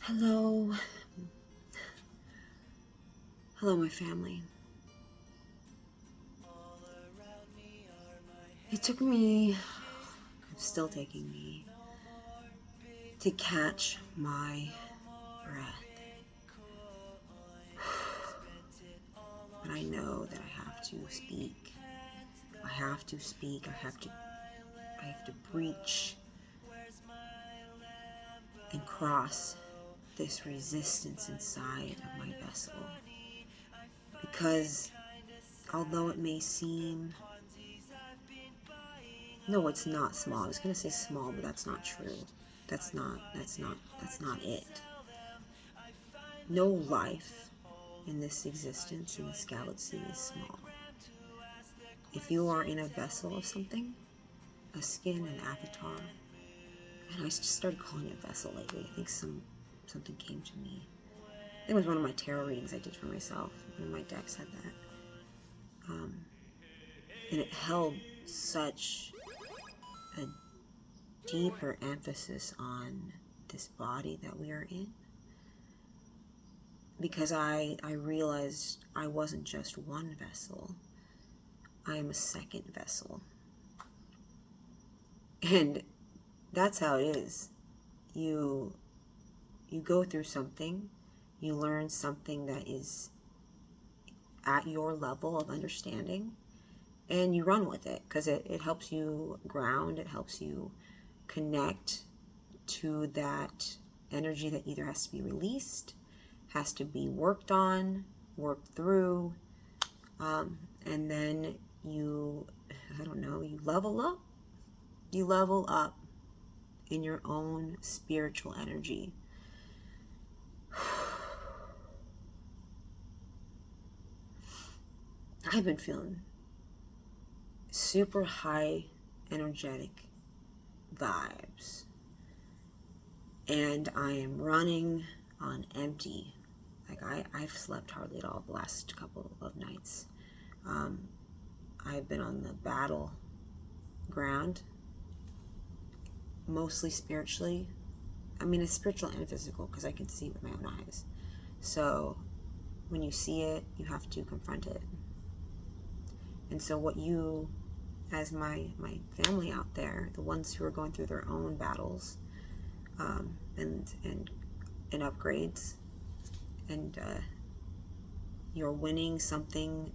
Hello. Hello, my family. It took me, it's still taking me, to catch my breath. But I know that I have to speak. I have to speak. I have to breach and cross this resistance inside of my vessel. Because although it may seem, no, it's not small. I was going to say small, but that's not true. That's not it. No life in this existence, in this galaxy, is small. If you are in a vessel of something, a skin, an avatar, and I just started calling it vessel lately. I think something came to me. I think it was one of my tarot readings I did for myself. One of my decks had that. And it held such a deeper emphasis on this body that we are in. Because I realized I wasn't just one vessel. I am a second vessel. And that's how it is. You go through something, you learn something that is at your level of understanding, and you run with it because it helps you ground, it helps you connect to that energy that either has to be released, has to be worked on, worked through, and then you level up. You level up in your own spiritual energy. I've been feeling super high energetic vibes, and I am running on empty. Like I've slept hardly at all the last couple of nights. I've been on the battle ground, mostly spiritually. I mean, it's spiritual and physical because I can see it with my own eyes. So when you see it, you have to confront it. And so what you, as my family out there, the ones who are going through their own battles, and upgrades, and you're winning something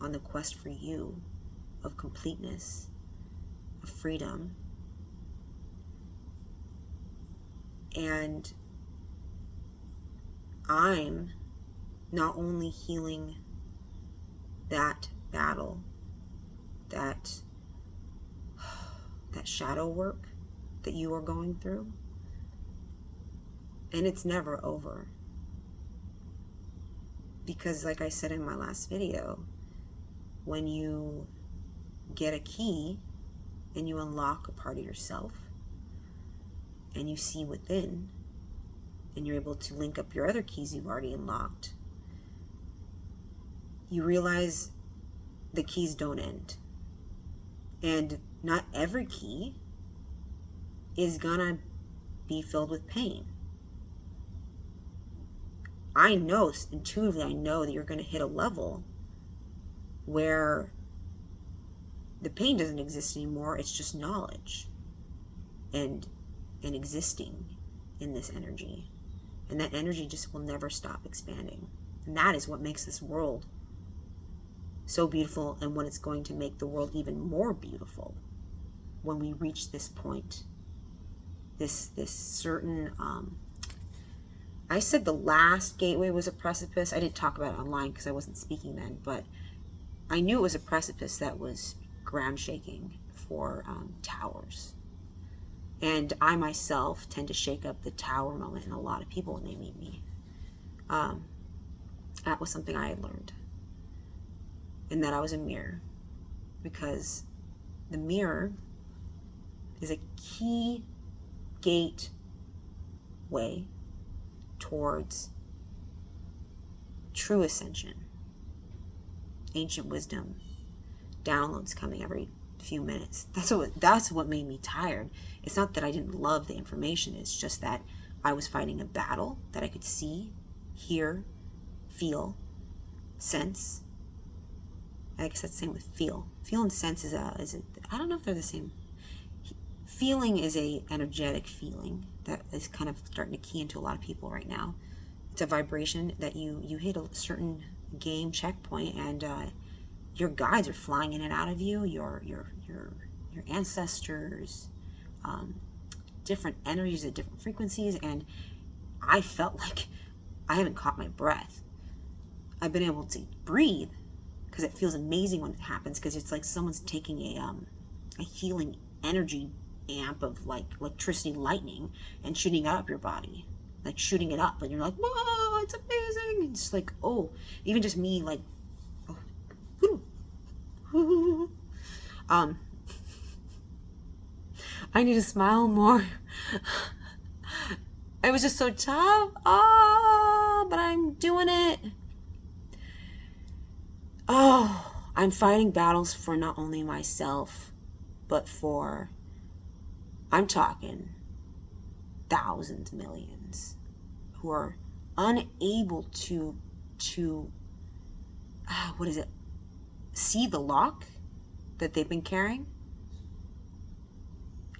on the quest for you of completeness, of freedom, and I'm not only healing that battle, that shadow work that you are going through, and it's never over. Because like I said in my last video, when you get a key and you unlock a part of yourself and you see within, and you're able to link up your other keys you've already unlocked, you realize the keys don't end. And not every key is gonna be filled with pain. I know, intuitively, I know that you're gonna hit a level where the pain doesn't exist anymore. It's just knowledge and existing in this energy. And that energy just will never stop expanding. And that is what makes this world so beautiful, and what it's going to make the world even more beautiful when we reach this point. This certain, I said the last gateway was a precipice. I didn't talk about it online because I wasn't speaking then, but I knew it was a precipice that was ground shaking for towers. And I myself tend to shake up the tower moment in a lot of people when they meet me. That was something I had learned. And that I was a mirror. Because the mirror is a key gateway towards true ascension. Ancient wisdom, downloads coming every few minutes. That's what made me tired. It's not that I didn't love the information. It's just that I was fighting a battle that I could see, hear, feel, sense. I guess that's the same with feel. Feel and sense is I don't know if they're the same. Feeling is a energetic feeling that is kind of starting to key into a lot of people right now. It's a vibration that you hit a certain game checkpoint, and your guides are flying in and out of you. Your ancestors, different energies at different frequencies, and I felt like I haven't caught my breath. I've been able to breathe because it feels amazing when it happens, because it's like someone's taking a healing energy amp of like electricity lightning and shooting it up your body, like shooting it up, and you're like, whoa, it's amazing. It's like, oh, even just me like, oh. I need to smile more. It was just so tough. But I'm doing it. I'm fighting battles for not only myself, but for, I'm talking thousands, millions, who are unable to see the lock that they've been carrying.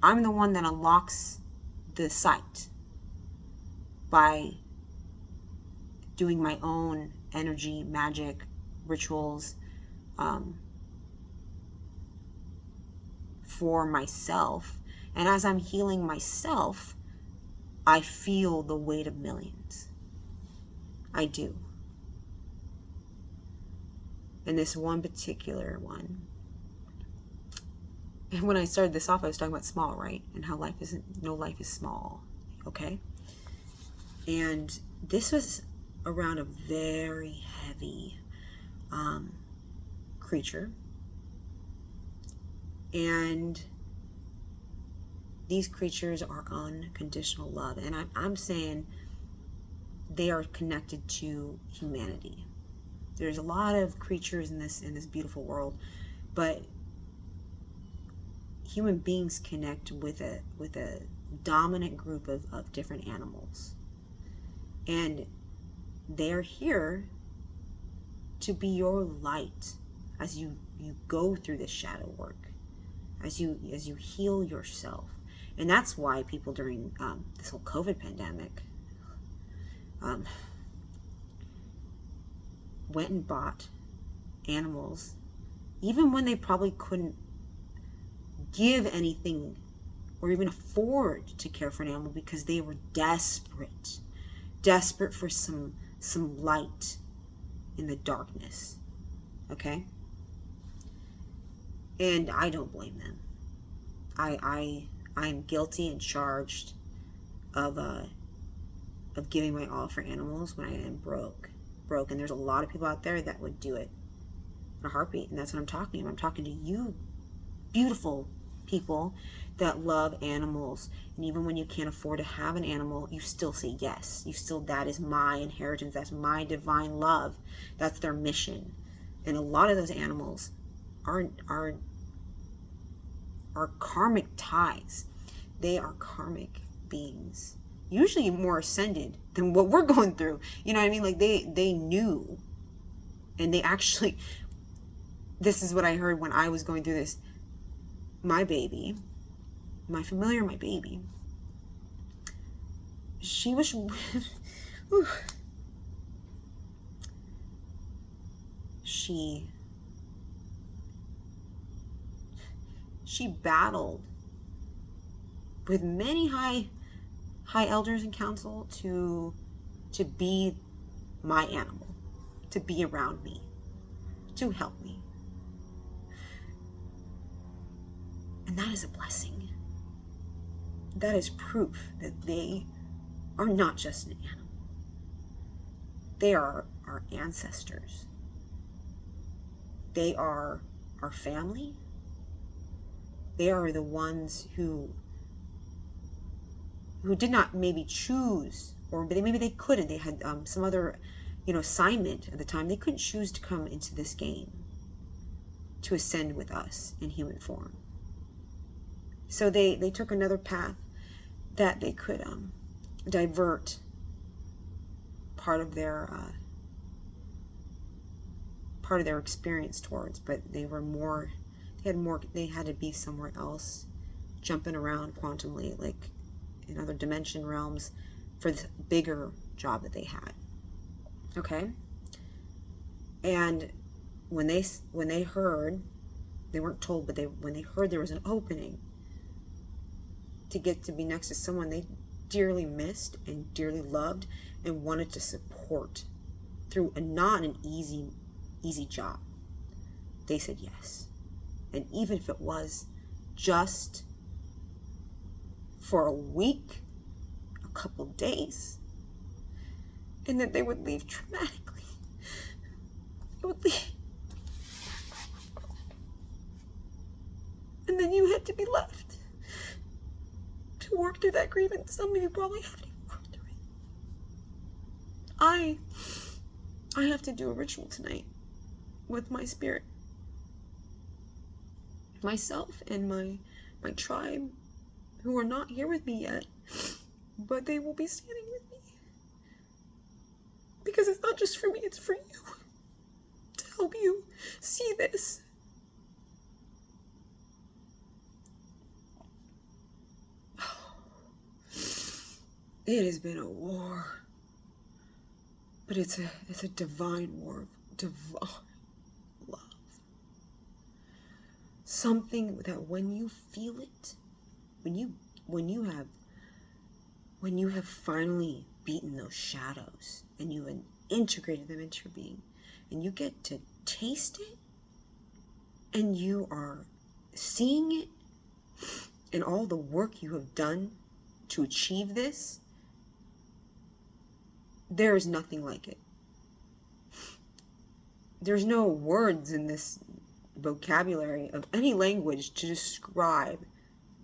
I'm the one that unlocks the sight by doing my own energy, magic, rituals, for myself. And as I'm healing myself, I feel the weight of millions. I do. And this one particular one, and when I started this off, I was talking about small, right? And how no life is small, okay? And this was around a very heavy creature. And these creatures are unconditional love. And I'm saying they are connected to humanity. There's a lot of creatures in this beautiful world, but human beings connect with a dominant group of different animals. And they're here to be your light as you go through this shadow work, as you heal yourself. And that's why people during this whole COVID pandemic went and bought animals, even when they probably couldn't give anything or even afford to care for an animal, because they were desperate for some light in the darkness. Okay? And I don't blame them. I am guilty and charged of giving my all for animals when I am broke. And there's a lot of people out there that would do it in a heartbeat. And that's what I'm talking about. I'm talking to you, beautiful people that love animals. And even when you can't afford to have an animal, you still say yes. That is my inheritance. That's my divine love. That's their mission. And a lot of those animals are karmic ties. They are karmic beings, usually more ascended than what we're going through. You know what I mean? Like they knew, and they actually, this is what I heard when I was going through this. My baby, my baby, she was she battled with many high elders in council to be my animal, to be around me, to help me. And that is a blessing. That is proof that they are not just an animal. They are our ancestors. They are our family. They are the ones who did not maybe choose, or maybe they couldn't. They had some other, assignment at the time. They couldn't choose to come into this game to ascend with us in human form. So they took another path that they could divert part of their experience towards, but they had to be somewhere else, jumping around quantumly, like in other dimension realms, for this bigger job that they had. Okay? And when they heard, they weren't told, but when they heard there was an opening to get to be next to someone they dearly missed and dearly loved and wanted to support through not an easy job, they said yes. And even if it was just for a week, a couple days, and then they would leave dramatically. They would leave. And then you had to be left to work through that grievance. Some of you probably haven't even worked through it. I have to do a ritual tonight with my spirit. Myself and my tribe, who are not here with me yet, but they will be standing with me. Because it's not just for me, it's for you. To help you see this. It has been a war. But it's a divine war of divine love. Something that when you feel it, when you have finally beaten those shadows and you have integrated them into your being, and you get to taste it, and you are seeing it, and all the work you have done to achieve this, there is nothing like it. There's no words in this vocabulary of any language to describe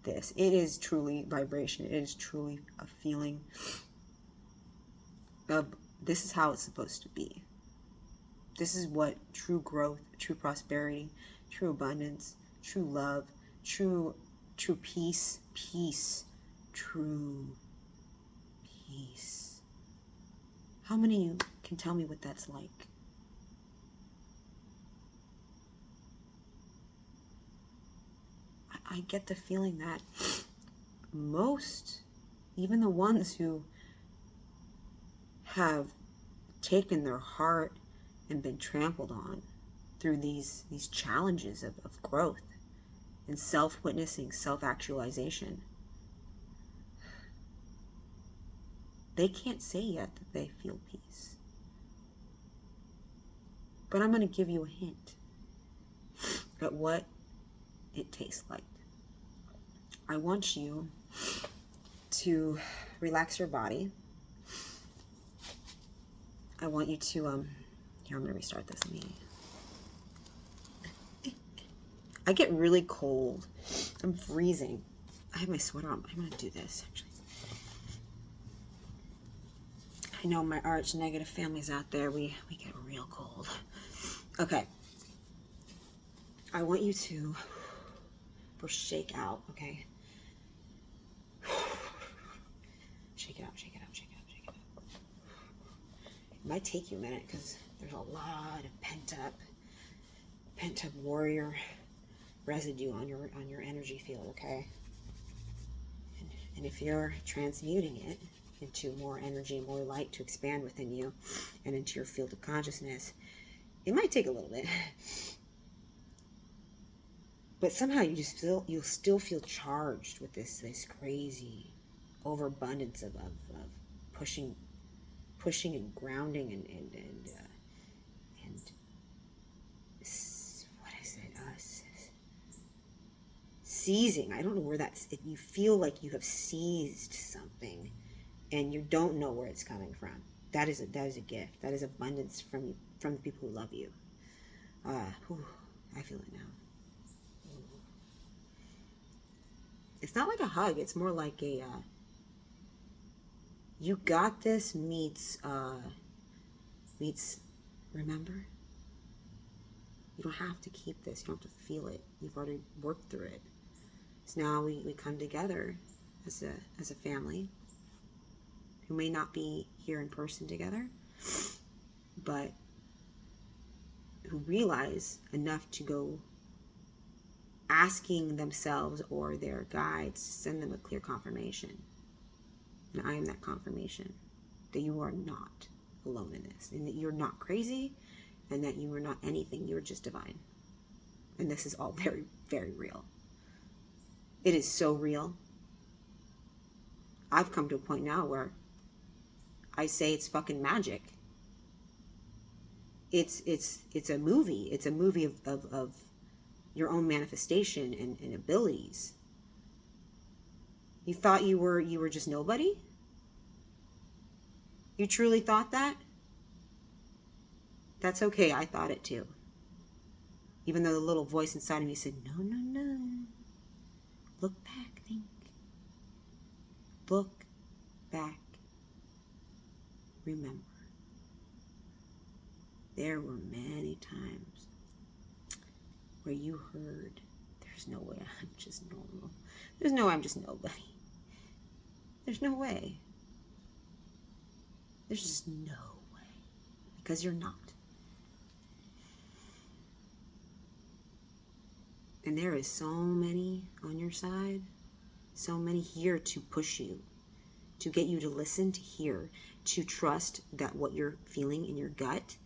this. It is truly vibration. It is truly a feeling of this is how it's supposed to be. This is what true growth, true prosperity, true abundance, true love, true peace, true peace. How many of you can tell me what that's like? I get the feeling that most, even the ones who have taken their heart and been trampled on through these challenges of growth and self-witnessing, self-actualization, they can't say yet that they feel peace. But I'm going to give you a hint at what it tastes like. I want you to relax your body. I want you to, here, I'm going to restart this. I get really cold. I'm freezing. I have my sweater on. I'm going to do this, actually. I know my arch negative families out there, we get real cold. Okay. I want you to first shake out, okay? Shake it out, shake it out, shake it out, shake it out. It might take you a minute because there's a lot of pent up warrior residue on your energy field, okay? And if you're transmuting it into more energy, more light to expand within you and into your field of consciousness, it might take a little bit. But somehow you'll still feel charged with this crazy overabundance of pushing and grounding and what is it? Seizing. I don't know where that's. You feel like you have seized something, and you don't know where it's coming from. That is a gift. That is abundance from the people who love you. I feel it now. It's not like a hug. It's more like a you got this meets remember? You don't have to keep this. You don't have to feel it. You've already worked through it. So now we come together as a family, who may not be here in person together, but who realize enough to go asking themselves or their guides to send them a clear confirmation. And I am that confirmation that you are not alone in this, and that you're not crazy, and that you are not anything. You're just divine. And this is all very, very real. It is so real. I've come to a point now where I say it's fucking magic. It's a movie. It's a movie of your own manifestation and abilities. You thought you were just nobody? You truly thought that? That's okay. I thought it too. Even though the little voice inside of me said, no, no, no. Look back, think. Look back. Remember. There were many times where you heard, there's no way I'm just normal. There's no way I'm just nobody. There's no way. There's just no way. Because you're not. And there is so many on your side, so many here to push you, to get you to listen, to hear, to trust that what you're feeling in your gut,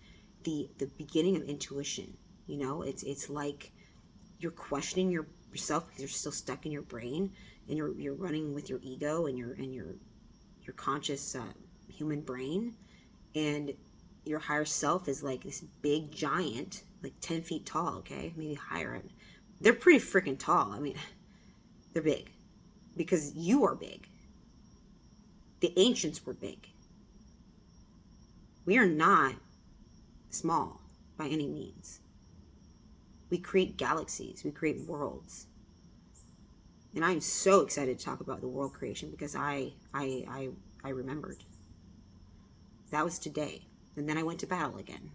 the beginning of intuition, you know, it's like you're questioning yourself because you're still stuck in your brain, and you're running with your ego and your conscious human brain, and your higher self is like this big giant, like 10 feet tall, okay, maybe higher. They're pretty freaking tall. I mean, they're big because you are big. The ancients were big. We are not small by any means. We create galaxies. We create worlds. And I'm so excited to talk about the world creation because I remembered. That was today. And then I went to battle again.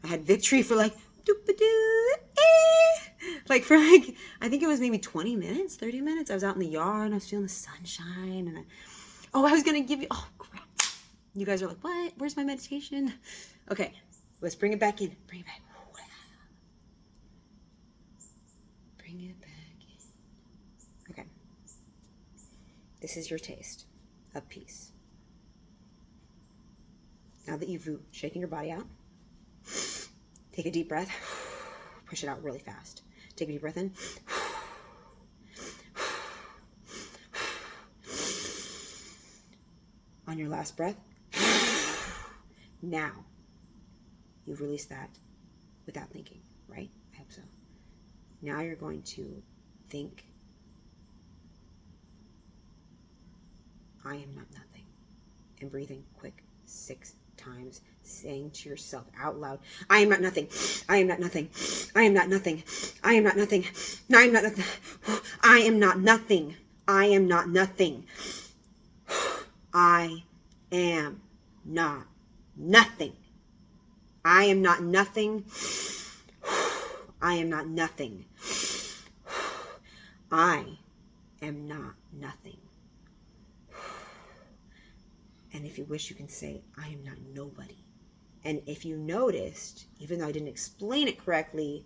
I had victory for like, for like, I think it was maybe 20 minutes, 30 minutes. I was out in the yard and I was feeling the sunshine. And I was going to give you, oh crap. You guys are like, what? Where's my meditation? Okay, let's bring it back in. Bring it back. Bring it back in. Okay. This is your taste of peace. Now that you've shaken your body out, take a deep breath. Push it out really fast. Take a deep breath in. On your last breath. Now, you've released that without thinking, right? I hope so. Now you're going to think, I am not nothing. And breathing quick 6 times, saying to yourself out loud, I am not nothing. I am not nothing. I am not nothing. I am not nothing. I am not nothing. I am not nothing. I am not nothing. I am not nothing. I am not nothing. I am not nothing. I am not nothing. And if you wish, you can say, I am not nobody. And if you noticed, even though I didn't explain it correctly,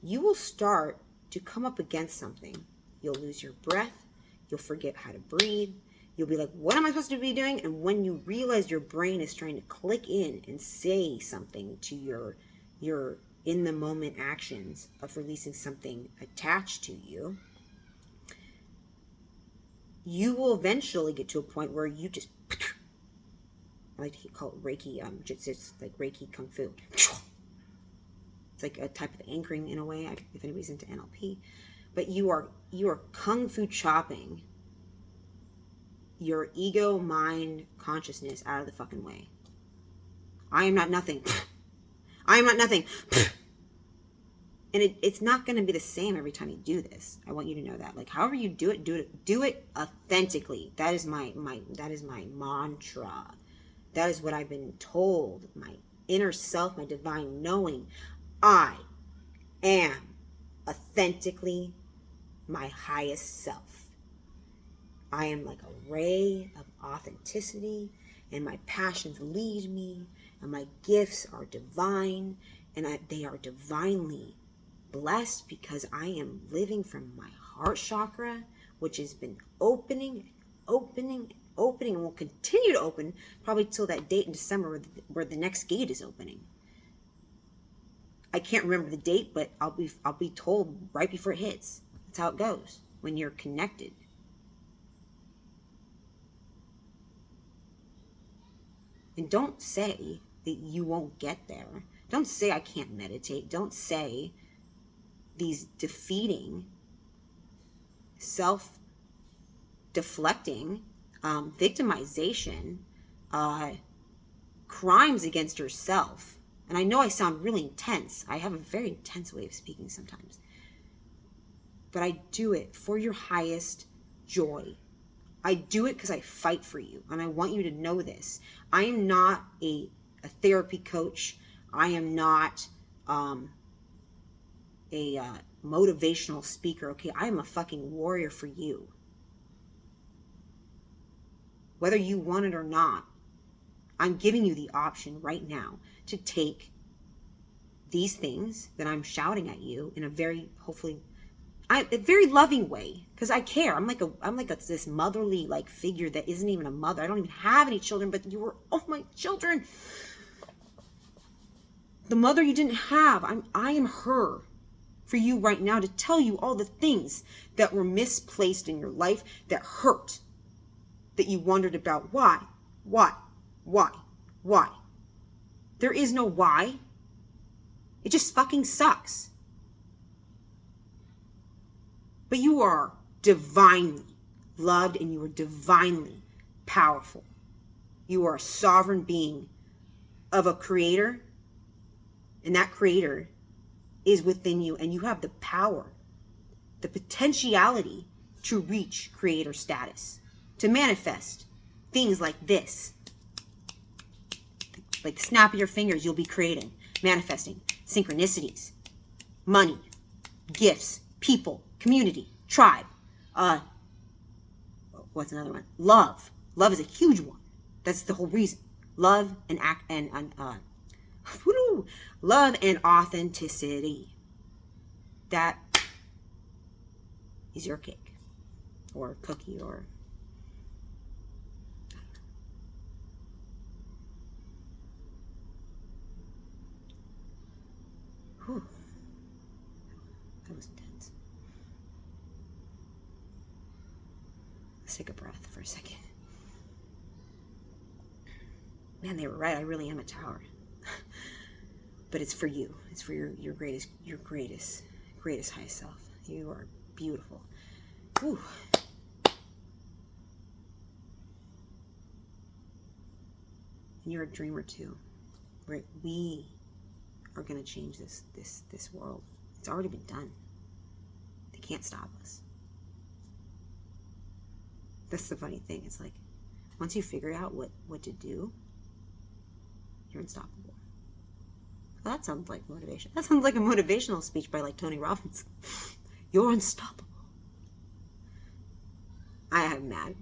you will start to come up against something. You'll lose your breath. You'll forget how to breathe. You'll be like, what am I supposed to be doing? And when you realize your brain is trying to click in and say something to your in the moment actions of releasing something attached to you, you will eventually get to a point where you just, I like to call it Reiki, it's like Reiki Kung Fu. It's like a type of anchoring in a way, if anybody's into NLP. But you are Kung Fu chopping your ego, mind, consciousness out of the fucking way. I am not nothing. I am not nothing. And it's not going to be the same every time you do this. I want you to know that. Like, however you do it authentically. That is my mantra. That is what I've been told. My inner self, my divine knowing. I am authentically my highest self. I am like a ray of authenticity, and my passions lead me, and my gifts are divine, and they are divinely blessed because I am living from my heart chakra, which has been opening, opening, opening, and will continue to open probably till that date in December where the next gate is opening. I can't remember the date, but I'll be told right before it hits. That's how it goes when you're connected. And don't say that you won't get there. Don't say I can't meditate. Don't say these defeating, self-deflecting, victimization, crimes against yourself. And I know I sound really intense. I have a very intense way of speaking sometimes. But I do it for your highest joy. I do it because I fight for you. And I want you to know this. I am not a therapy coach. I am not a motivational speaker. Okay, I am a fucking warrior for you. Whether you want it or not, I'm giving you the option right now to take these things that I'm shouting at you in a very, hopefully, a very loving way, because I care. I'm like this motherly like figure that isn't even a mother. I don't even have any children, but you were all my children. The mother you didn't have, I am her for you right now to tell you all the things that were misplaced in your life that hurt, that you wondered about. Why? There is no why. It just fucking sucks. But you are divinely loved and you are divinely powerful. You are a sovereign being of a creator, and that creator is within you, and you have the power, the potentiality to reach creator status, to manifest things like this. Like the snap of your fingers, you'll be creating, manifesting synchronicities, money, gifts, people, community, tribe. What's another one? Love. Love is a huge one. That's the whole reason. Love and love and authenticity. That is your cake or cookie or whew. That was intense. Let's take a breath for a second. Man, they were right. I really am a tower. But it's for you. It's for your greatest highest self. You are beautiful. Whew. And you're a dreamer too. We are going to change this world. It's already been done. They can't stop us. That's the funny thing. It's like once you figure out what to do, you're unstoppable. Well, that sounds like motivation. That sounds like a motivational speech by like Tony Robbins. You're unstoppable. I have mad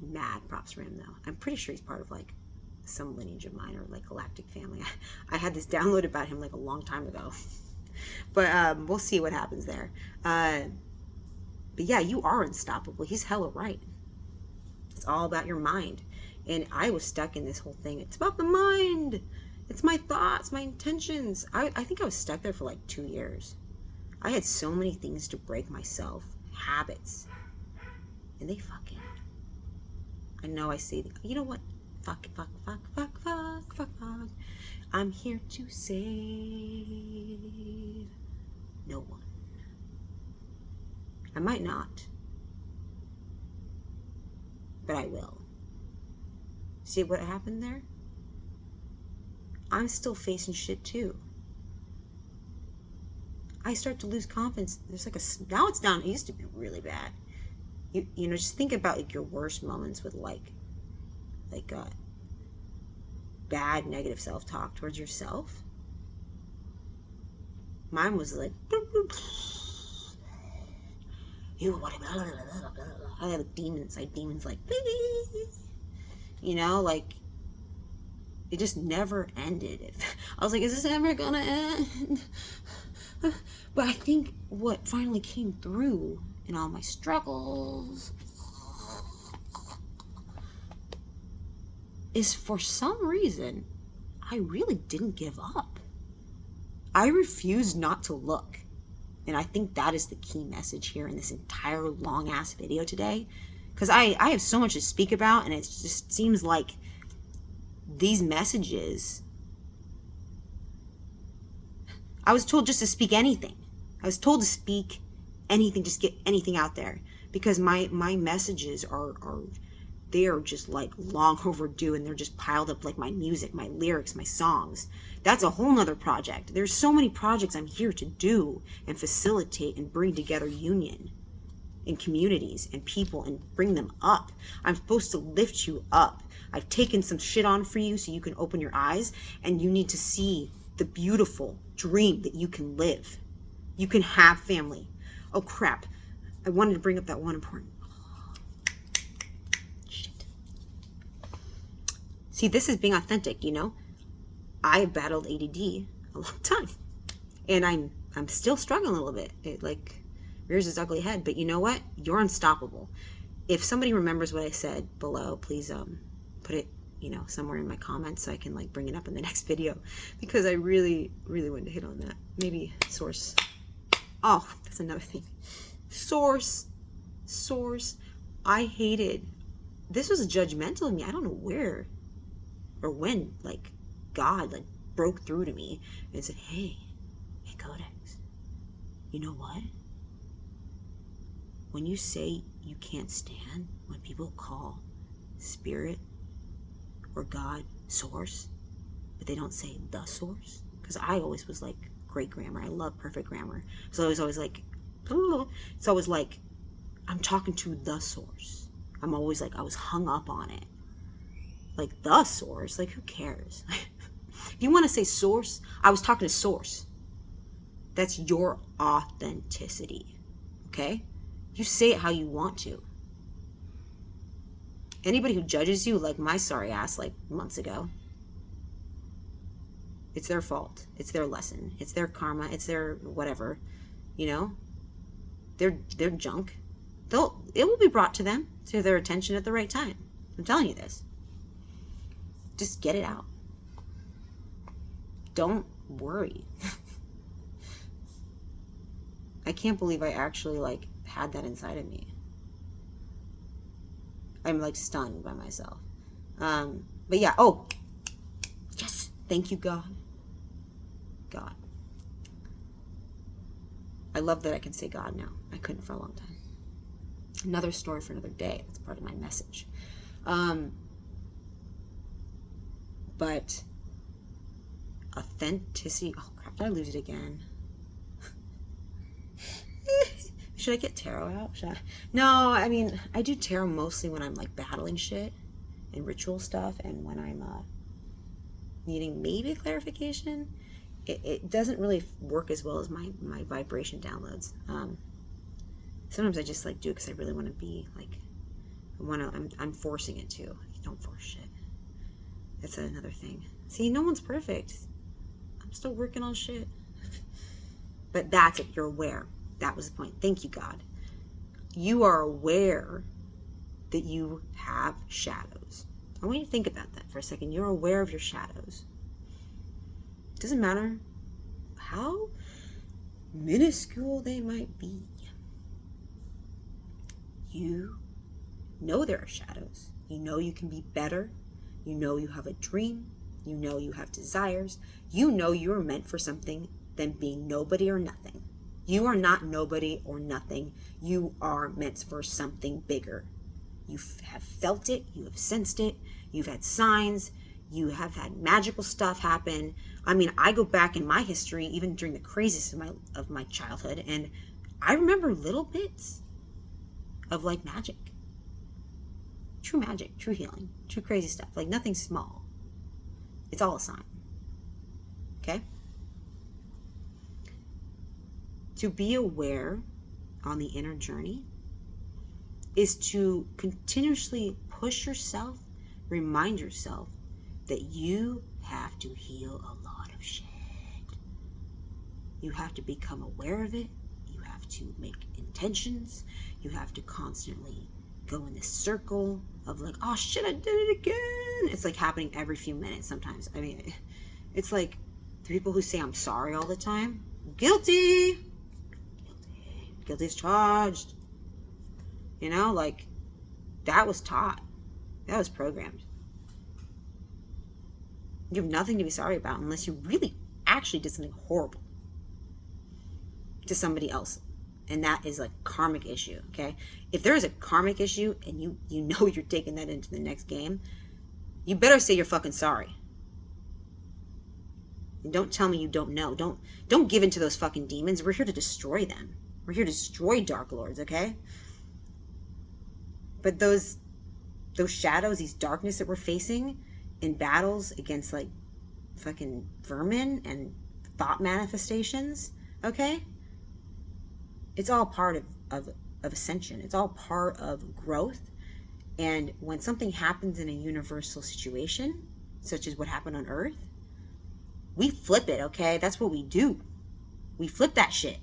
props for him though. I'm pretty sure he's part of like some lineage of mine or like galactic family. I had this download about him like a long time ago. But we'll see what happens there. But yeah, you are unstoppable. He's hella right. It's all about your mind. And I was stuck in this whole thing. It's about the mind. It's my thoughts, my intentions. I think I was stuck there for like 2 years. I had so many things to break myself. Habits. And they fucking... I know I say... You know what? Fuck. I'm here to save no one. I might not. But I will. See what happened there? I'm still facing shit too. I start to lose confidence. There's like now it's down. It used to be really bad. You know, just think about like your worst moments with like bad negative self-talk towards yourself. Mine was like, You whatever. I have demons like, you know, like, it just never ended. I was like, is this ever gonna end? But I think what finally came through in all my struggles is, for some reason, I really didn't give up. I refused not to look. And I think that is the key message here in this entire long ass video today. Because I have so much to speak about, and it just seems like these messages, I was told just to speak anything. I was told to speak anything, just get anything out there. Because my messages are they are just like long overdue, and they're just piled up like my music, my lyrics, my songs. That's a whole nother project. There's so many projects I'm here to do and facilitate and bring together union in communities and people and bring them up. I'm supposed to lift you up. I've taken some shit on for you so you can open your eyes, and you need to see the beautiful dream that you can live. You can have family. Oh crap. I wanted to bring up that one important. Shit. See, this is being authentic, you know? I battled ADD a long time, and I'm still struggling a little bit. It like rears its ugly head, but you know what? You're unstoppable. If somebody remembers what I said below, please put it, you know, somewhere in my comments so I can like bring it up in the next video, because I really wanted to hit on that. Maybe source. Oh, that's another thing. Source. I hated. This was judgmental of me. I don't know where or when, like, God like broke through to me and said, hey Codex, you know what, when you say you can't stand when people call spirit or God source, but they don't say the source, because I always was like, great grammar, I love perfect grammar, so I was always like, oh. It's always like I'm talking to the source. I'm always like, I was hung up on it, like the source, like who cares? If you want to say source, I was talking to source. That's your authenticity, okay? You say it how you want to. Anybody who judges you, like my sorry ass, like months ago, it's their fault. It's their lesson. It's their karma. It's their whatever, you know? They're junk. It will be brought to them, to their attention at the right time. I'm telling you this. Just get it out. Don't worry. I can't believe I actually like had that inside of me. I'm like stunned by myself. But yeah, oh, yes, thank you, God. God. I love that I can say God now. I couldn't for a long time. Another story for another day. That's part of my message. But authenticity. Oh crap! Did I lose it again? Should I get tarot out? No, I mean, I do tarot mostly when I'm like battling shit and ritual stuff, and when I'm needing maybe clarification. It doesn't really work as well as my vibration downloads. Sometimes I just like do it because I really want to be like, I'm forcing it too. Don't force shit. That's another thing. See, no one's perfect. I'm still working on shit. But that's it. You're aware. That was the point. Thank you, God. You are aware that you have shadows. I want you to think about that for a second. You're aware of your shadows. It doesn't matter how minuscule they might be. You know there are shadows. You know you can be better. You know you have a dream. You know you have desires. You know you're meant for something than being nobody or nothing. You are not nobody or nothing. You are meant for something bigger. You have felt it. You have sensed it. You've had signs. You have had magical stuff happen. I mean, I go back in my history, even during the craziest of my childhood, and I remember little bits of like magic. True magic, true healing, true crazy stuff. Like nothing small. It's all a sign. Okay? To be aware on the inner journey is to continuously push yourself, remind yourself that you have to heal a lot of shit. You have to become aware of it. You have to make intentions. You have to constantly go in this circle of like, oh shit, I did it again. It's like happening every few minutes sometimes. I mean, it's like the people who say I'm sorry all the time. Guilty. Guilty as charged. You know, like that was taught. That was programmed. You have nothing to be sorry about unless you really actually did something horrible to somebody else. And that is like karmic issue, okay? If there is a karmic issue and you know you're taking that into the next game, you better say you're fucking sorry. And don't tell me you don't know. Don't give in to those fucking demons. We're here to destroy them. We're here to destroy Dark Lords, okay? But those shadows, these darkness that we're facing in battles against like fucking vermin and thought manifestations, okay? It's all part of ascension. It's all part of growth. And when something happens in a universal situation, such as what happened on Earth, we flip it, okay? That's what we do. We flip that shit.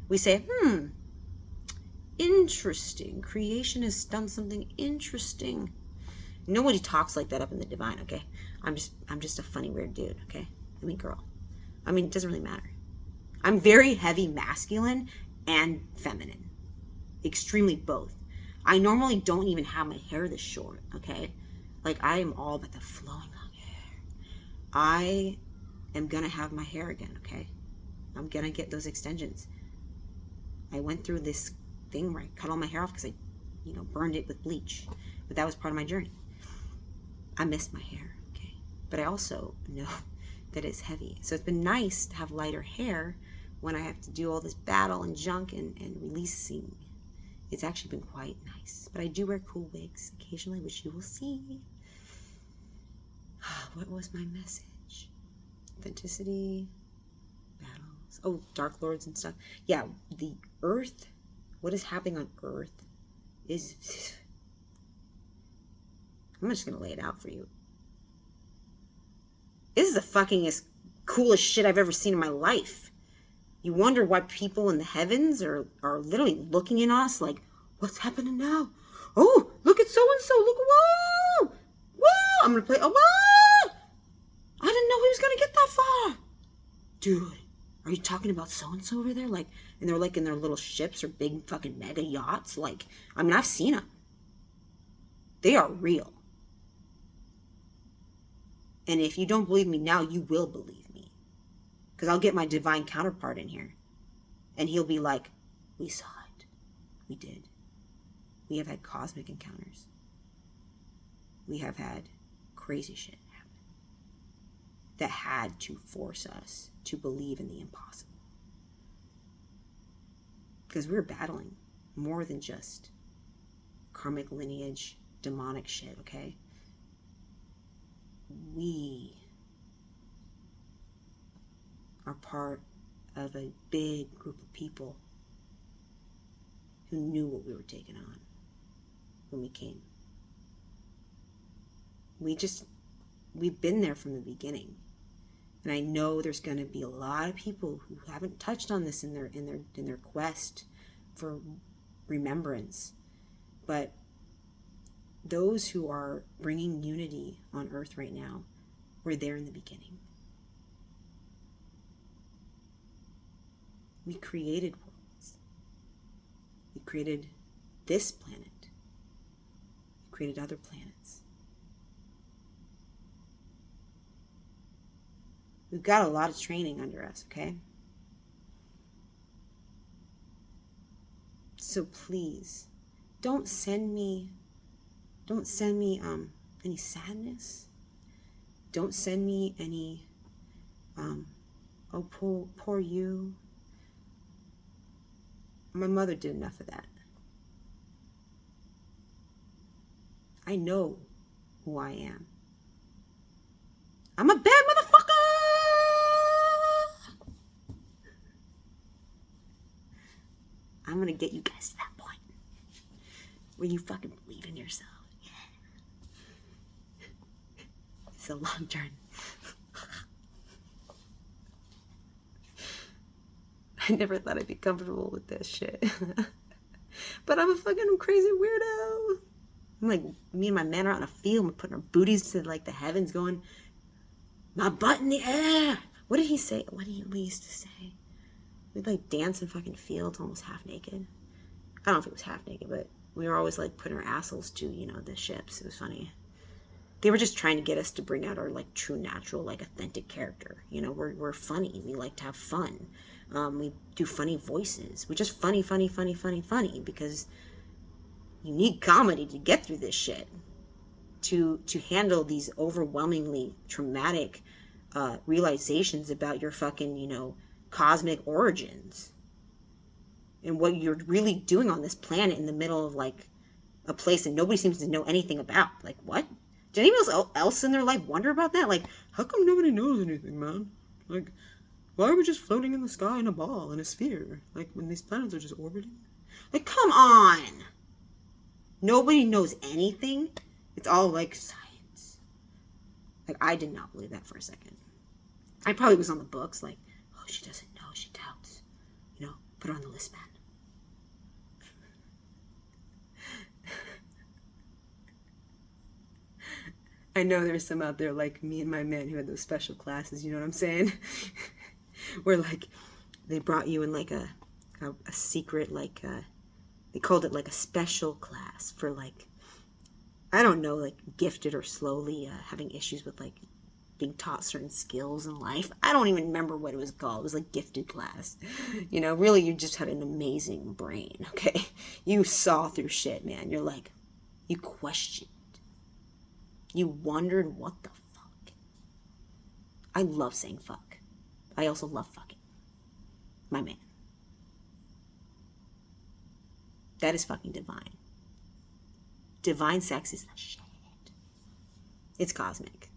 We say, interesting. Creation has done something interesting. Nobody talks like that up in the divine, okay? I'm just a funny, weird dude, okay? I mean, girl. I mean, it doesn't really matter. I'm very heavy masculine and feminine. Extremely both. I normally don't even have my hair this short, okay? Like, I am all about the flowing long hair. I am gonna have my hair again, okay? I'm gonna get those extensions. I went through this thing where I cut all my hair off because I, burned it with bleach. But that was part of my journey. I missed my hair, okay? But I also know that it's heavy. So it's been nice to have lighter hair when I have to do all this battle and junk and releasing. It's actually been quite nice. But I do wear cool wigs occasionally, which you will see. What was my message? Authenticity, battles. Oh, Dark Lords and stuff. Yeah, the Earth, what is happening on Earth is... I'm just going to lay it out for you. This is the fuckingest, coolest shit I've ever seen in my life. You wonder why people in the heavens are literally looking at us like, what's happening now? Oh, look at so-and-so. Look, whoa! Whoa! I'm going to play, oh, whoa! I didn't know he was going to get that far. Dude, are you talking about so-and-so over there? Like, and they're like in their little ships or big fucking mega yachts. Like, I mean, I've seen them. They are real. And if you don't believe me now, you will believe me. Because I'll get my divine counterpart in here. And he'll be like, we saw it. We did. We have had cosmic encounters. We have had crazy shit happen. That had to force us to believe in the impossible. Because we're battling more than just karmic lineage, demonic shit, okay? We are part of a big group of people who knew what we were taking on when we came. We've been there from the beginning. And I know there's going to be a lot of people who haven't touched on this in their quest for remembrance. But those who are bringing unity on Earth right now were there in the beginning. We created worlds. We created this planet. We created other planets. We've got a lot of training under us, okay? So please, don't send me any sadness. Don't send me any, oh, poor you. My mother did enough of that. I know who I am. I'm a bad motherfucker! I'm gonna get you guys to that point. where you fucking believe in yourself. Yeah. It's a long journey. I never thought I'd be comfortable with this shit. But I'm a fucking crazy weirdo. I'm like, me and my man are out in a field. We're putting our booties to like the heavens going, my butt in the air. What did he say? What did he used to say? We'd like dance in fucking fields almost half naked. I don't know if it was half naked, but we were always like putting our assholes to, you know, the ships. It was funny. They were just trying to get us to bring out our like true, natural, like authentic character. You know, we're funny. We like to have fun. We do funny voices. We're just funny because you need comedy to get through this shit. To handle these overwhelmingly traumatic realizations about your fucking, you know, cosmic origins. And what you're really doing on this planet in the middle of like a place that nobody seems to know anything about. Like, what? Did anyone else in their life wonder about that? Like, how come nobody knows anything, man? Like, why are we just floating in the sky in a ball, in a sphere? Like, when these planets are just orbiting? Like, come on! Nobody knows anything? It's all like science. Like, I did not believe that for a second. I probably was on the books, like, oh, she doesn't know, she doubts. You know, put her on the list, man. I know there's some out there like me and my man who had those special classes, you know what I'm saying? Where like they brought you in like a secret, like they called it like a special class for like, I don't know, like gifted or slowly having issues with like being taught certain skills in life. I don't even remember what it was called. It was like gifted class. You know, really you just had an amazing brain, okay? You saw through shit, man. You're like, you questioned. You wondered what the fuck. I love saying fuck. I also love fucking. My man. That is fucking divine. Divine sex is the shit. It's cosmic.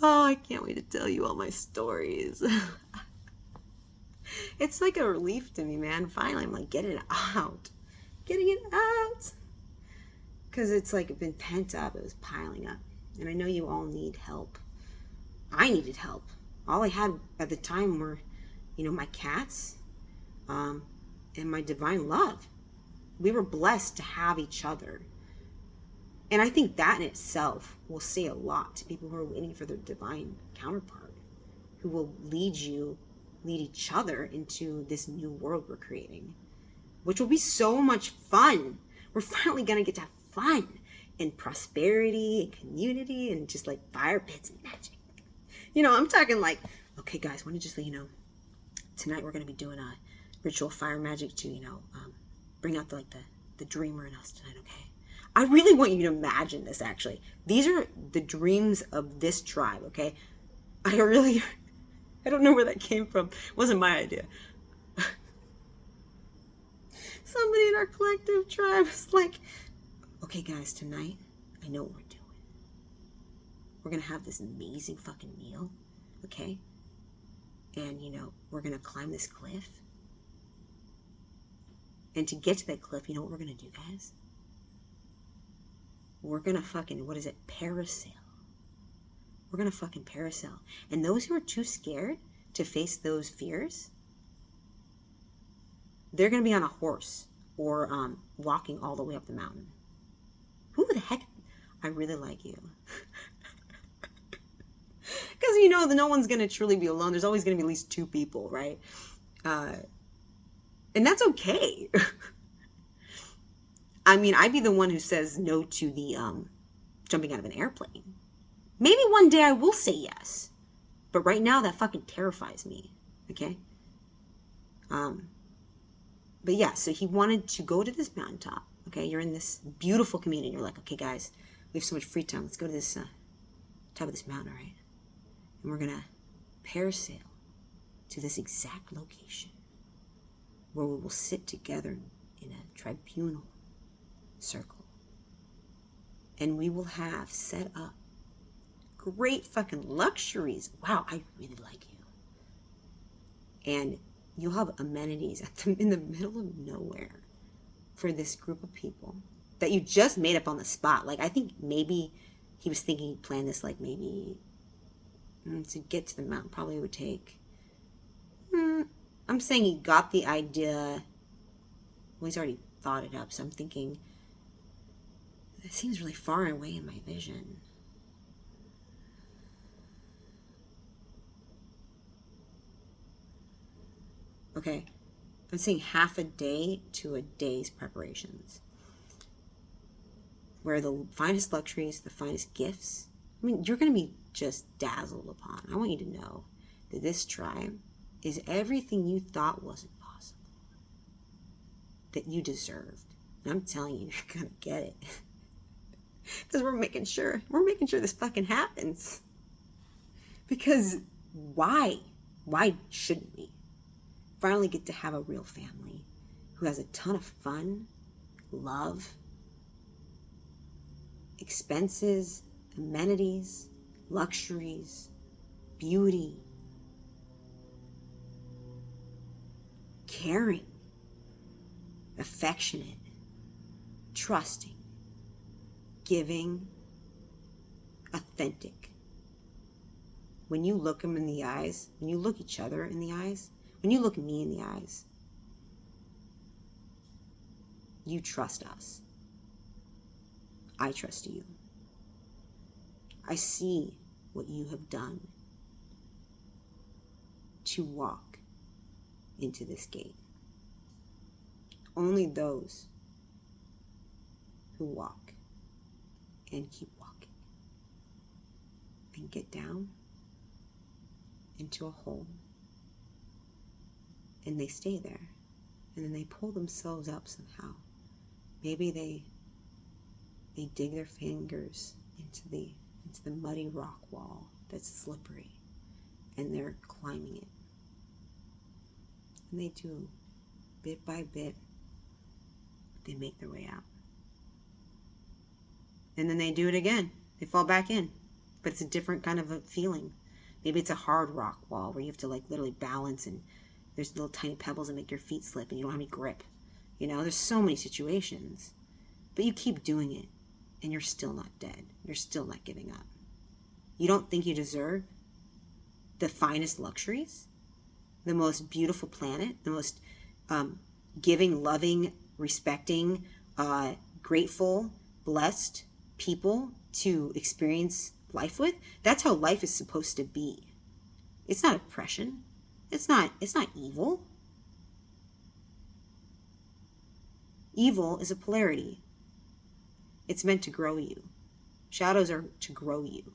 Oh, I can't wait to tell you all my stories. It's like a relief to me, man. Finally, I'm like, getting it out. Getting it out. Because it's like been pent up. It was piling up. And I know you all need help. I needed help. All I had at the time were, you know, my cats and my divine love. We were blessed to have each other. And I think that in itself will say a lot to people who are waiting for their divine counterpart, who will lead each other into this new world we're creating, which will be so much fun. We're finally going to get to have fun and prosperity and community and just like fire pits and magic. You know, I'm talking like, okay, guys, want to just let you know, tonight we're going to be doing a ritual fire magic to, you know, bring out the dreamer in us tonight, okay? I really want you to imagine this, actually. These are the dreams of this tribe, okay? I don't know where that came from. It wasn't my idea. Somebody in our collective tribe was like, okay, guys, tonight, I know what we're doing. We're going to have this amazing fucking meal, okay? And, you know, we're going to climb this cliff. And to get to that cliff, you know what we're going to do, guys? We're going to fucking, what is it, parasail. We're going to fucking parasail. And those who are too scared to face those fears, they're going to be on a horse or walking all the way up the mountain. Who the heck? I really like you. Because, you know, no one's going to truly be alone. There's always going to be at least two people, right? And that's okay. I mean, I'd be the one who says no to the jumping out of an airplane. Maybe one day I will say yes. But right now, that fucking terrifies me. Okay? But yeah, so he wanted to go to this mountaintop. Okay? You're in this beautiful community. You're like, okay, guys, we have so much free time. Let's go to this top of this mountain, all right? And we're going to parasail to this exact location where we will sit together in a tribunal circle. And we will have set up great fucking luxuries. Wow, I really like you. And you'll have amenities in the middle of nowhere for this group of people that you just made up on the spot. Like, I think maybe he was thinking he planned this, like, maybe to get to the mountain probably would take, I'm saying he got the idea, well, he's already thought it up, so I'm thinking, it seems really far away in my vision. Okay, I'm saying half a day to a day's preparations, where the finest luxuries, the finest gifts, I mean, you're going to be just dazzled upon. I want you to know that this tribe is everything you thought wasn't possible, that you deserved. And I'm telling you, you're going to get it. Because we're making sure this fucking happens. Because why? Why shouldn't we finally get to have a real family who has a ton of fun, love, expenses, amenities, luxuries, beauty, caring, affectionate, trusting, giving, authentic. When you look them in the eyes, when you look each other in the eyes, when you look me in the eyes, you trust us. I trust you. I see what you have done to walk into this gate. Only those who walk and keep walking and get down into a hole, and they stay there, and then they pull themselves up somehow. Maybe they dig their fingers into the muddy rock wall that's slippery, and they're climbing it. And they do, bit by bit, they make their way out. And then they do it again. They fall back in. But it's a different kind of a feeling. Maybe it's a hard rock wall where you have to like literally balance, and there's little tiny pebbles that make your feet slip and you don't have any grip. You know, there's so many situations. But you keep doing it and you're still not dead. You're still not giving up. You don't think you deserve the finest luxuries, the most beautiful planet, the most giving, loving, respecting, grateful, blessed people to experience life with? That's how life is supposed to be. It's not oppression. It's not evil. Evil is a polarity. It's meant to grow you. Shadows are to grow you.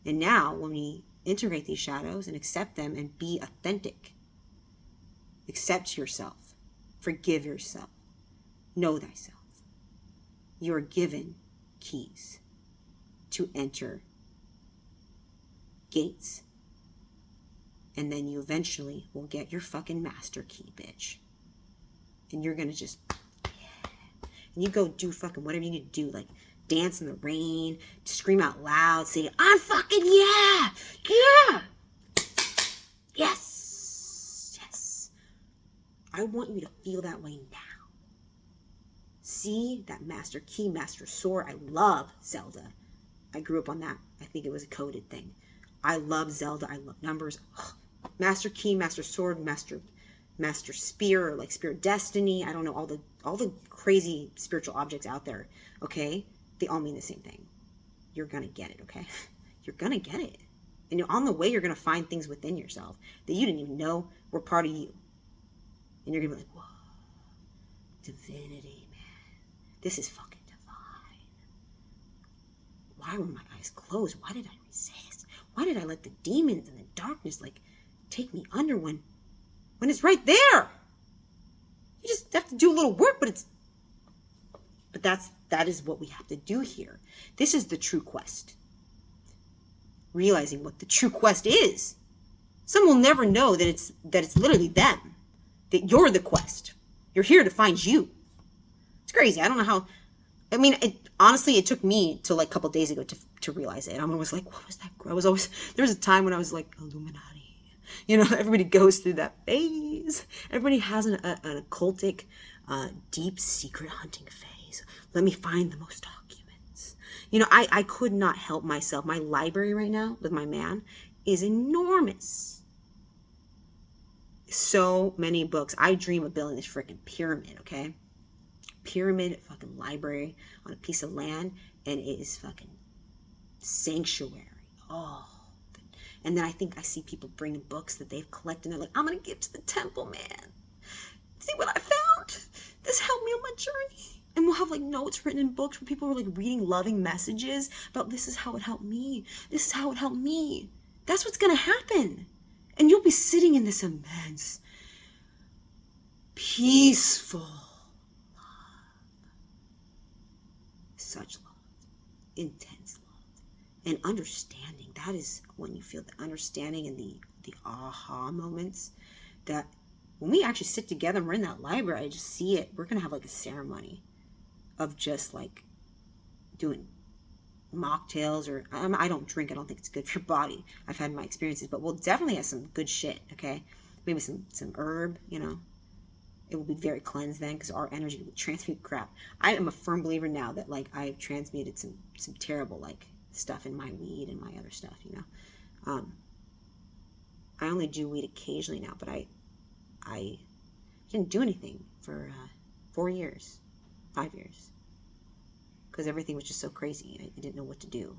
And now, when we integrate these shadows and accept them and be authentic, accept yourself, forgive yourself, know thyself. You are given keys to enter gates. And then you eventually will get your fucking master key, bitch. And you're gonna just, yeah. And you go do fucking whatever you need to do, like dance in the rain, scream out loud, say, I'm fucking yeah! Yes! Yes! I want you to feel that way now. See that master key, master sword. I love Zelda. I grew up on that. I think it was a coded thing. I love Zelda. I love numbers. Ugh. Master key, master sword, master spear, or like spear of destiny. I don't know, all the crazy spiritual objects out there. Okay, they all mean the same thing. You're gonna get it. Okay, you're gonna get it, and on the way you're gonna find things within yourself that you didn't even know were part of you, and you're gonna be like, whoa, divinity, man, this is fucking divine. Why were my eyes closed? Why did I resist? Why did I let the demons and the darkness like take me under when it's right there? You just have to do a little work, but that is what we have to do here. This is the true quest. Realizing what the true quest is. Some will never know that it's literally them. That you're the quest. You're here to find you. It's crazy. I don't know how. I mean, honestly, it took me till like a couple days ago to realize it. I was like, what was that? There was a time when I was like, Illuminati. You know, everybody goes through that phase. Everybody has an occultic, deep secret hunting phase. Let me find the most documents. You know, I could not help myself. My library right now with my man is enormous. So many books. I dream of building this freaking pyramid, okay? Pyramid fucking library on a piece of land, and it is fucking sanctuary. Oh. And then I think I see people bringing books that they've collected, and they're like, I'm gonna give to the temple, man. See what I found? This helped me on my journey. And we'll have like notes written in books where people are like reading loving messages about this is how it helped me. This is how it helped me. That's what's gonna happen. And you'll be sitting in this immense, peaceful love. Such love. Intense love. And understanding. That is when you feel the understanding and the aha moments, that when we actually sit together and we're in that library, I just see it. We're gonna have like a ceremony of just like doing mocktails, or I don't drink. I don't think it's good for your body. I've had my experiences, but we'll definitely have some good shit. Okay, maybe some herb. You know, it will be very cleansed then, because our energy will transmute crap. I am a firm believer now that like I've transmuted some terrible like stuff in my weed and my other stuff. You know, I only do weed occasionally now, but I didn't do anything for 4 years, 5 years. Because everything was just so crazy. I didn't know what to do.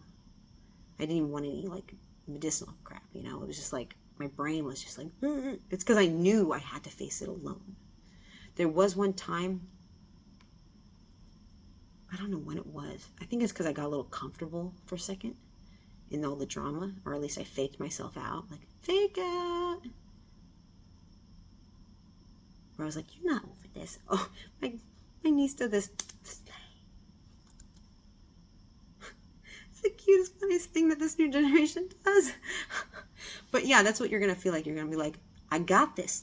I didn't even want any like medicinal crap, you know. It was just like my brain was just like, it's because I knew I had to face it alone. There was one time, I don't know when it was. I think it's because I got a little comfortable for a second in all the drama, or at least I faked myself out, like fake out. Where I was like, you're not over this. Oh, my niece did this. The cutest, funniest thing that this new generation does. But yeah, that's what you're gonna feel like. You're gonna be like, I got this.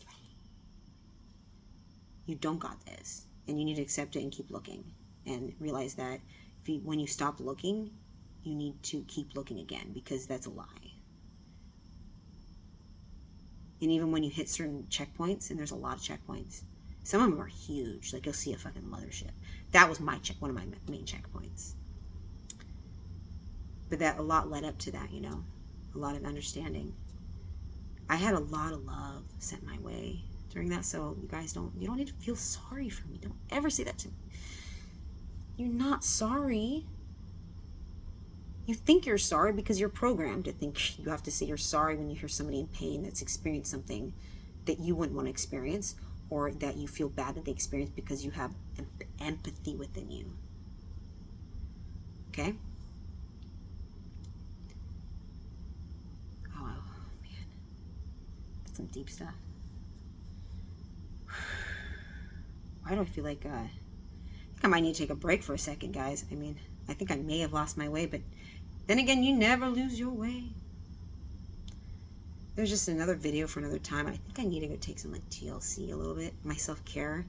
You don't got this, and you need to accept it and keep looking, and realize that when you stop looking, you need to keep looking again, because that's a lie. And even when you hit certain checkpoints, and there's a lot of checkpoints, some of them are huge. Like you'll see a fucking mothership. That was one of my main checkpoints. But that a lot led up to that, you know, a lot of understanding. I had a lot of love sent my way during that, so you guys you don't need to feel sorry for me. Don't ever say that to me. You're not sorry. You think you're sorry because you're programmed to think you have to say you're sorry when you hear somebody in pain that's experienced something that you wouldn't want to experience, or that you feel bad that they experienced, because you have empathy within you. Okay? Some deep stuff. Why do I feel like I think I might need to take a break for a second, guys? I mean, I think I may have lost my way, but then again, you never lose your way. There's just another video for another time. I think I need to go take some like TLC a little bit. My self-care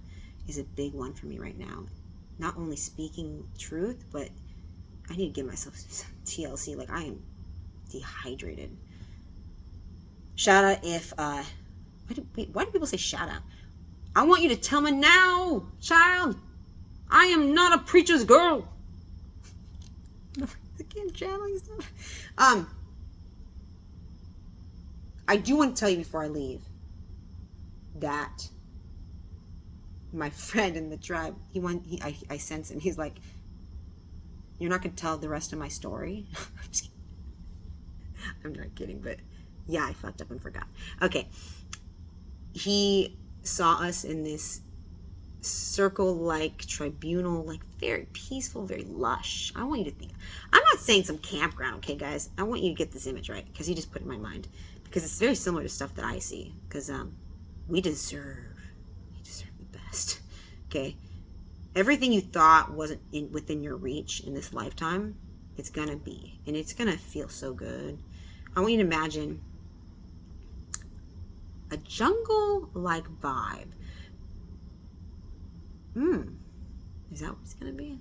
is a big one for me right now. Not only speaking truth, but I need to give myself some TLC. Like I am dehydrated. Shout out if, why do people say shout out? I want you to tell me now, child. I am not a preacher's girl. Again, channeling stuff. I do want to tell you before I leave that my friend in the tribe, I sense him. He's like, you're not going to tell the rest of my story. I'm not kidding, but yeah, I fucked up and forgot. Okay. He saw us in this circle-like tribunal, like very peaceful, very lush. I want you to think. I'm not saying some campground, okay, guys? I want you to get this image right, because he just put it in my mind. Because it's very similar to stuff that I see. Because we deserve the best. Okay? Everything you thought wasn't within your reach in this lifetime, it's gonna be. And it's gonna feel so good. I want you to imagine a jungle-like vibe. Is that what it's gonna be?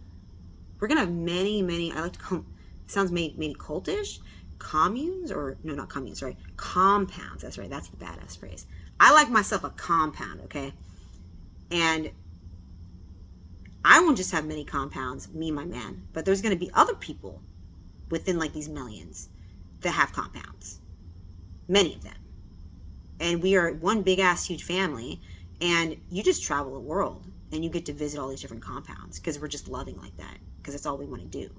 We're gonna have many, I like to call them, it sounds maybe cultish, communes, or no, not communes, sorry, compounds. That's right. That's the badass phrase. I like myself a compound, okay? And I won't just have many compounds, me and my man, but there's going to be other people within like these millions that have compounds. Many of them. And we are one big ass huge family, and you just travel the world and you get to visit all these different compounds because we're just loving like that, because that's all we want to do.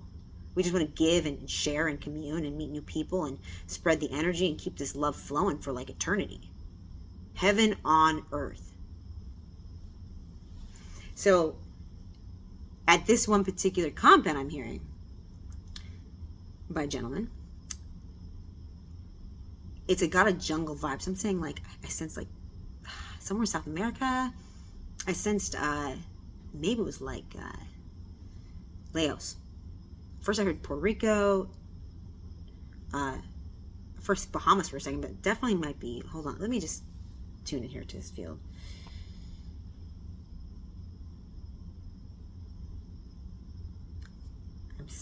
We just want to give and share and commune and meet new people and spread the energy and keep this love flowing for like eternity. Heaven on earth. So at this one particular compound I'm hearing by a gentleman, it's got a jungle vibe. So I'm saying like, I sense like somewhere in South America. I sensed maybe it was like Laos. First I heard Puerto Rico, first Bahamas for a second, but definitely might be, hold on, let me just tune in here to this field.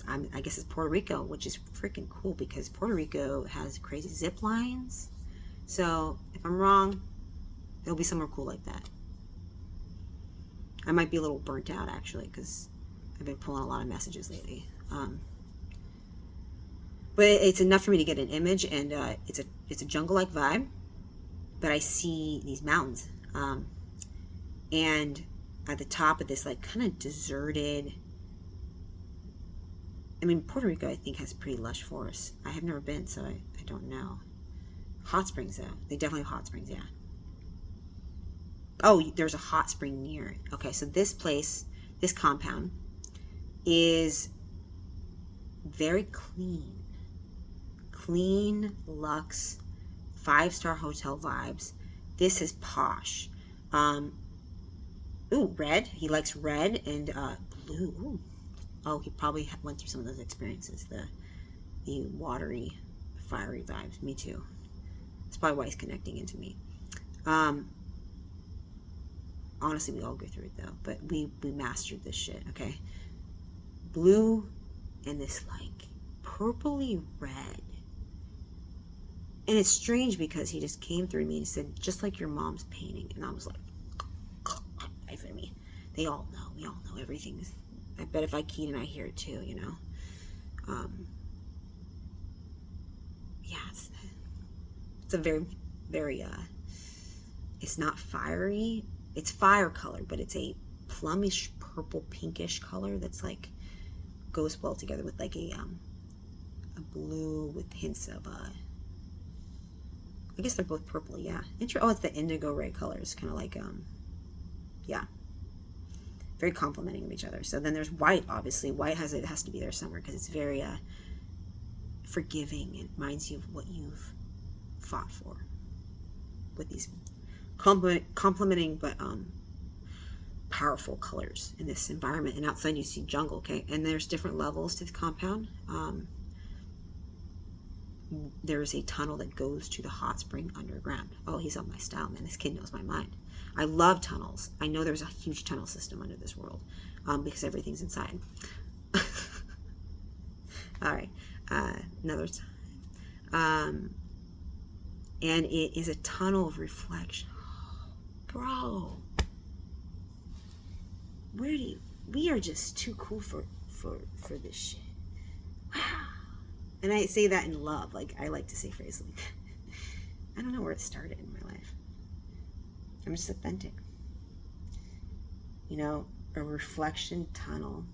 I guess it's Puerto Rico, which is freaking cool because Puerto Rico has crazy zip lines. So if I'm wrong, it'll be somewhere cool like that. I might be a little burnt out actually because I've been pulling a lot of messages lately. But it's enough for me to get an image, and it's a jungle-like vibe. But I see these mountains, and at the top of this like kind of deserted. I mean, Puerto Rico, I think, has pretty lush forests. I have never been, so I don't know. Hot springs, though. They definitely have hot springs, yeah. Oh, there's a hot spring near it. Okay, so this place, this compound, is very clean. Clean, luxe, 5-star hotel vibes. This is posh. Ooh, red. He likes red and blue. Ooh. Oh, he probably went through some of those experiences. The watery, fiery vibes. Me too. That's probably why he's connecting into me. Honestly, we all go through it though. But we mastered this shit, okay? Blue and this like purpley red. And it's strange because he just came through me and said, just like your mom's painting. And I was like, I for me. They all know. We all know everything. I bet if I keyed and I hear it too, you know. Yeah, it's a very, very, it's not fiery. It's fire color, but it's a plumish purple pinkish color that's like, goes well together with like a blue with hints of, I guess they're both purple, yeah. Oh, it's the indigo red colors, kind of like, yeah. Very complementing of each other. So then there's white, obviously. White has to be there somewhere because it's very forgiving. It reminds you of what you've fought for. With these complementing but powerful colors in this environment. And outside you see jungle, okay? And there's different levels to the compound. There's a tunnel that goes to the hot spring underground. Oh, he's on my style, man. This kid knows my mind. I love tunnels. I know there's a huge tunnel system under this world because everything's inside. All right, another time. And it is a tunnel of reflection. Bro, we are just too cool for this shit. Wow. And I say that in love. Like, I like to say phrases like that. I don't know where it started in my life. I'm just authentic. You know, a reflection tunnel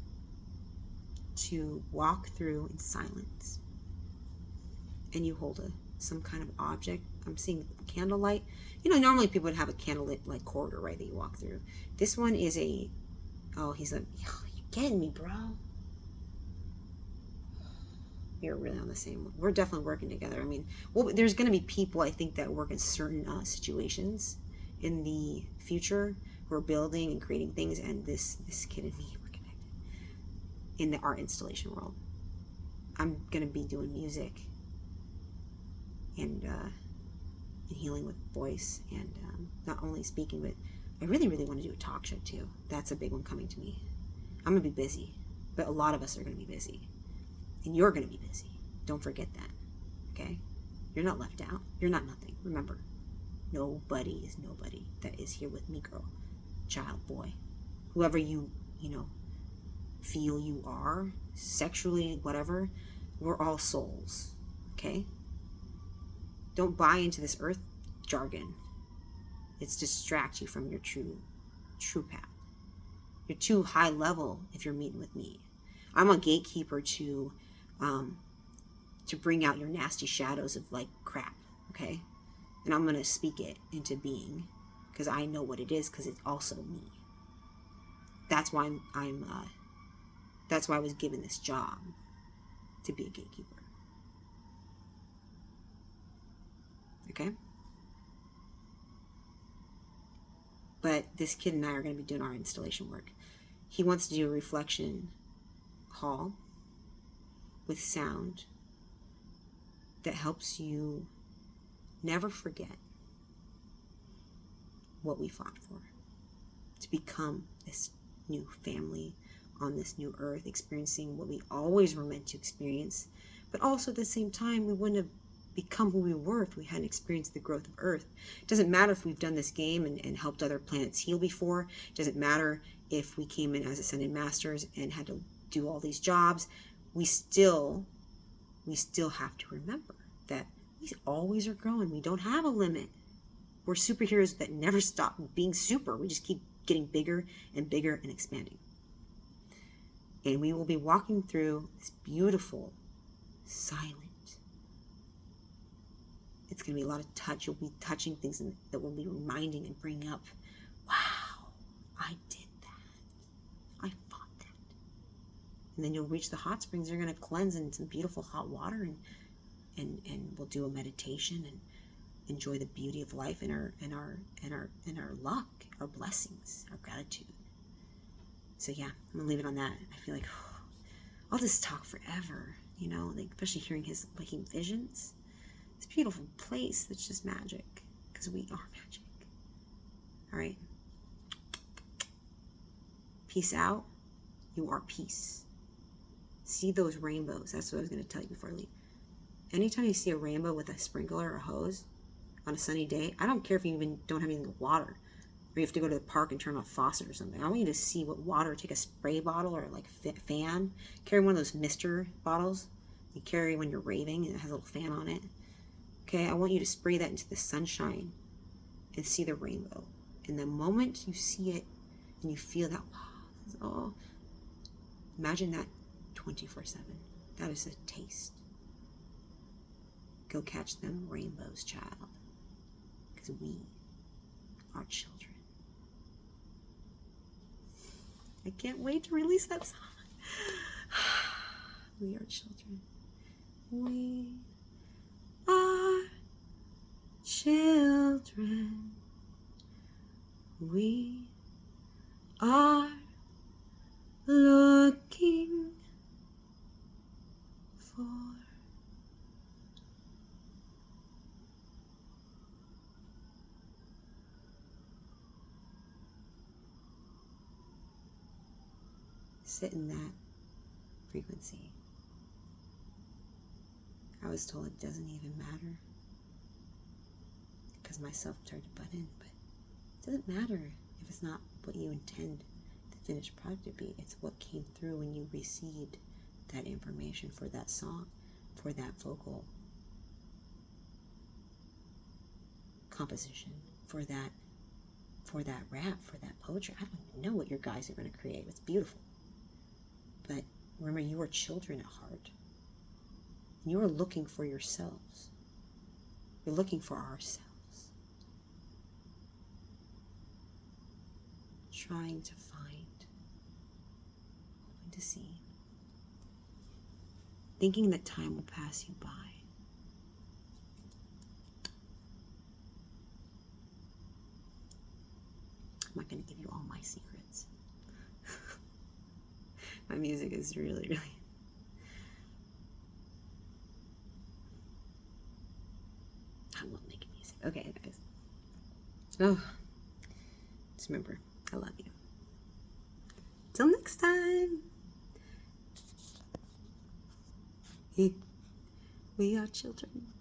to walk through in silence. And you hold some kind of object. I'm seeing candlelight. You know, normally people would have a candlelit like corridor, right, that you walk through. This one is he's like, you're getting me, bro. You're really on the same one. We're definitely working together. I mean, well, there's going to be people, I think, that work in certain situations in the future who are building and creating things, and this kid and me, we're connected in the art installation world. I'm going to be doing music and healing with voice, and not only speaking, but I really, really want to do a talk show too. That's a big one coming to me. I'm going to be busy, but a lot of us are going to be busy. And you're going to be busy. Don't forget that. okay? You're not left out. You're not nothing. Remember, nobody is nobody that is here with me, girl, child, boy. Whoever you feel you are, sexually, whatever, we're all souls, okay? Don't buy into this earth jargon. It's distract you from your true path. You're too high level if you're meeting with me. I'm a gatekeeper to bring out your nasty shadows of like crap, okay? And I'm gonna speak it into being because I know what it is, because it's also me. That's why that's why I was given this job, to be a gatekeeper. Okay? But this kid and I are going to be doing our installation work. He wants to do a reflection hall with sound that helps you never forget what we fought for, to become this new family on this new earth, experiencing what we always were meant to experience. But also at the same time, we wouldn't have become who we were if we hadn't experienced the growth of earth. It doesn't matter if we've done this game and helped other planets heal before. It doesn't matter if we came in as ascended masters and had to do all these jobs. We still have to remember that we always are growing. We don't have a limit. We're superheroes that never stop being super. We just keep getting bigger and bigger and expanding. And we will be walking through this beautiful, silent. It's going to be a lot of touch. You'll be touching things that will be reminding and bringing up, wow, I did that. I fought that. And then you'll reach the hot springs. You're going to cleanse in some beautiful hot water, and we'll do a meditation and enjoy the beauty of life and our luck, our blessings, our gratitude. So yeah, I'm gonna leave it on that. I feel like I'll just talk forever, like especially hearing his waking visions. It's a beautiful place that's just magic, because we are magic. All right. Peace out. You are peace. See those rainbows. That's what I was going to tell you before I leave. Anytime you see a rainbow with a sprinkler or a hose on a sunny day, I don't care if you even don't have anything with water, or you have to go to the park and turn on a faucet or something. I want you to see what water. Take a spray bottle or like fan. Carry one of those mister bottles you carry when you're raving, and it has a little fan on it. Okay, I want you to spray that into the sunshine and see the rainbow. And the moment you see it and you feel that, wow, imagine that 24/7. That is a taste. Go catch them rainbows, child, because we are children. I can't wait to release that song. We are children. We are children. We are looking for sit in that frequency. I was told it doesn't even matter because myself tried to butt in, but it doesn't matter if it's not what you intend the finished product to be. It's what came through when you received that information for that song, for that vocal composition, for that rap, for that poetry. I don't even know what your guys are going to create. It's beautiful. But remember, you are children at heart. You are looking for yourselves. You're looking for ourselves. Trying to find, hoping to see. Thinking that time will pass you by. I'm not going to give you all my secrets. My music is really, really... I love making music. Okay, guys. Oh, just remember, I love you. Till next time. We are children.